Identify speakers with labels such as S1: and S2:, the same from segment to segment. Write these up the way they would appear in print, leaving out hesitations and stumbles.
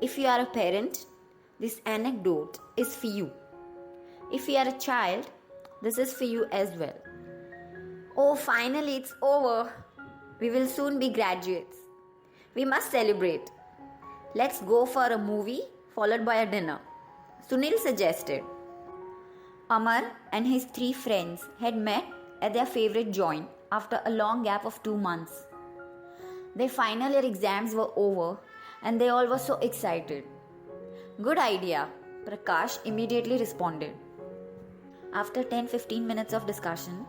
S1: If you are a parent, this anecdote is for you. If you are a child, this is for you as well. Oh, finally it's over. We will soon be graduates. We must celebrate. Let's go for a movie followed by a dinner. Sunil suggested. Amar and his 3 friends had met at their favorite joint after a long gap of 2 months. Their final year exams were over and they all were so excited. Good idea, Prakash immediately responded. After 10-15 minutes of discussion,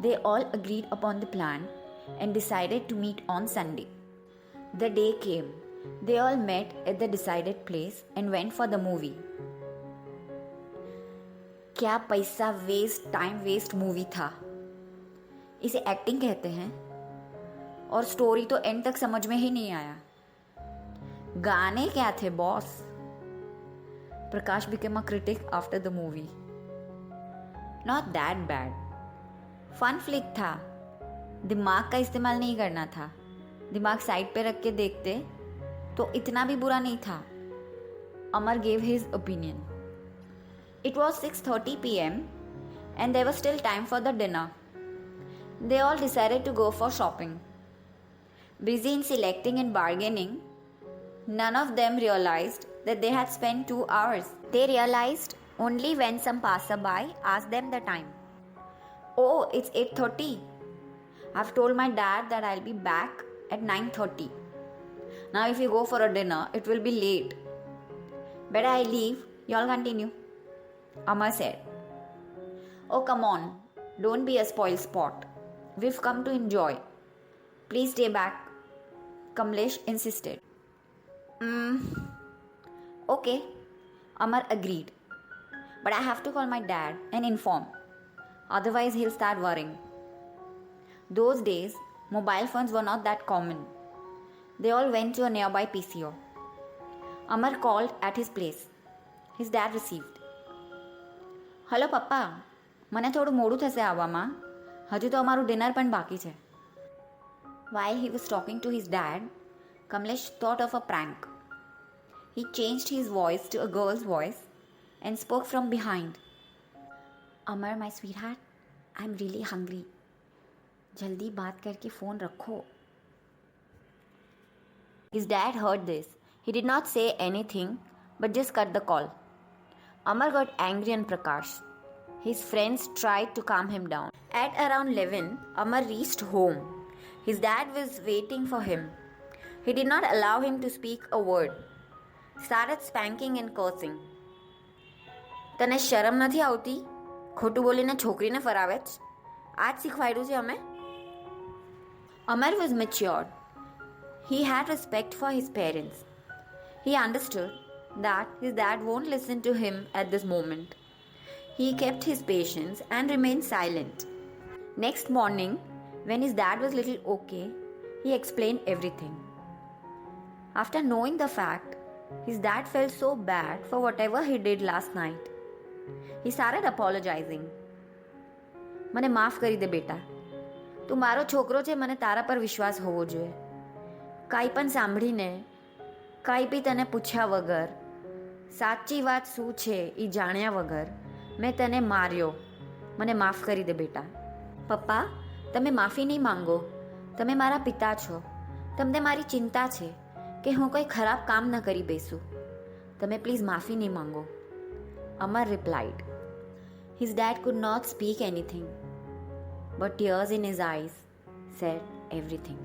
S1: they all agreed upon the plan and decided to meet on Sunday. The day came. They all met at the decided place and went for the movie. क्या पैसा waste, time waste movie था. इसे acting कहते हैं. और story तो and तक समझ में ही नहीं आया. गाने क्या थे boss. Prakash became a critic after the movie. Not that bad. Fun flick था. दिमाग का इस्तेमाल नहीं करना था. दिमाग साइड पे रख के देखते तो इतना भी बुरा नहीं था. अमर gave his opinion. It was 6:30 p.m. and there was still time for the dinner. They all decided to go for shopping. Busy in selecting and bargaining, none of them realized that they had spent 2 hours. They realized only when some passerby asked them the time. Oh, it's 8:30. I've told my dad that I'll be back at 9:30. Now if you go for a dinner, it will be late. Better I leave, y'all continue. Amar said. Oh, come on. Don't be a spoil sport. We've come to enjoy. Please stay back. Kamlesh insisted. Okay. Amar agreed. But I have to call my dad and inform. Otherwise, he'll start worrying. Those days, mobile phones were not that common. They all went to a nearby PCO. Amar called at his place. His dad received. Hello પપ્પા, મને થોડું મોડું થશે આવવામાં. હજુ તો અમારું dinner પણ બાકી છે. While he was talking to his dad, Kamlesh thought of a prank. He changed his voice to a girl's voice and spoke from behind. Amar, my sweetheart, I'm really hungry. जल्दी बात करके phone रखो. His dad heard this. He did not say anything but just cut the call. Amar got angry on Prakash. His friends tried to calm him down. At around 11, Amar reached home. His dad was waiting for him. He did not allow him to speak a word. Started spanking and cursing. તને શરમ નથી આવતી? ખોટું બોલીને છોકરીને ફરાવે છે. આજ શીખવાડ્યું છે અમે. Amar was matured. He had respect for his parents. He understood that his dad won't listen to him at this moment. He kept his patience and remained silent. Next morning, when his dad was little okay, he explained everything. After knowing the fact, his dad felt so bad for whatever he did last night. He started apologizing. મને માફ કરી દે બેટા. તું મારો છોકરો છે, મને તારા પર વિશ્વાસ હોવો જોઈએ. કાંઈ પણ સાંભળીને, કાંઈ બી તને પૂછ્યા વગર, સાચી વાત શું છે એ જાણ્યા વગર મેં તને માર્યો. મને માફ કરી દે બેટા. પપ્પા, તમે માફી નહીં માંગો. તમે મારા પિતા છો. તમને મારી ચિંતા છે કે હું કંઈ ખરાબ કામ ન કરી બેસું. તમે પ્લીઝ માફી નહીં માંગો. Amar replied. His dad could not speak anything, but tears in his eyes said everything.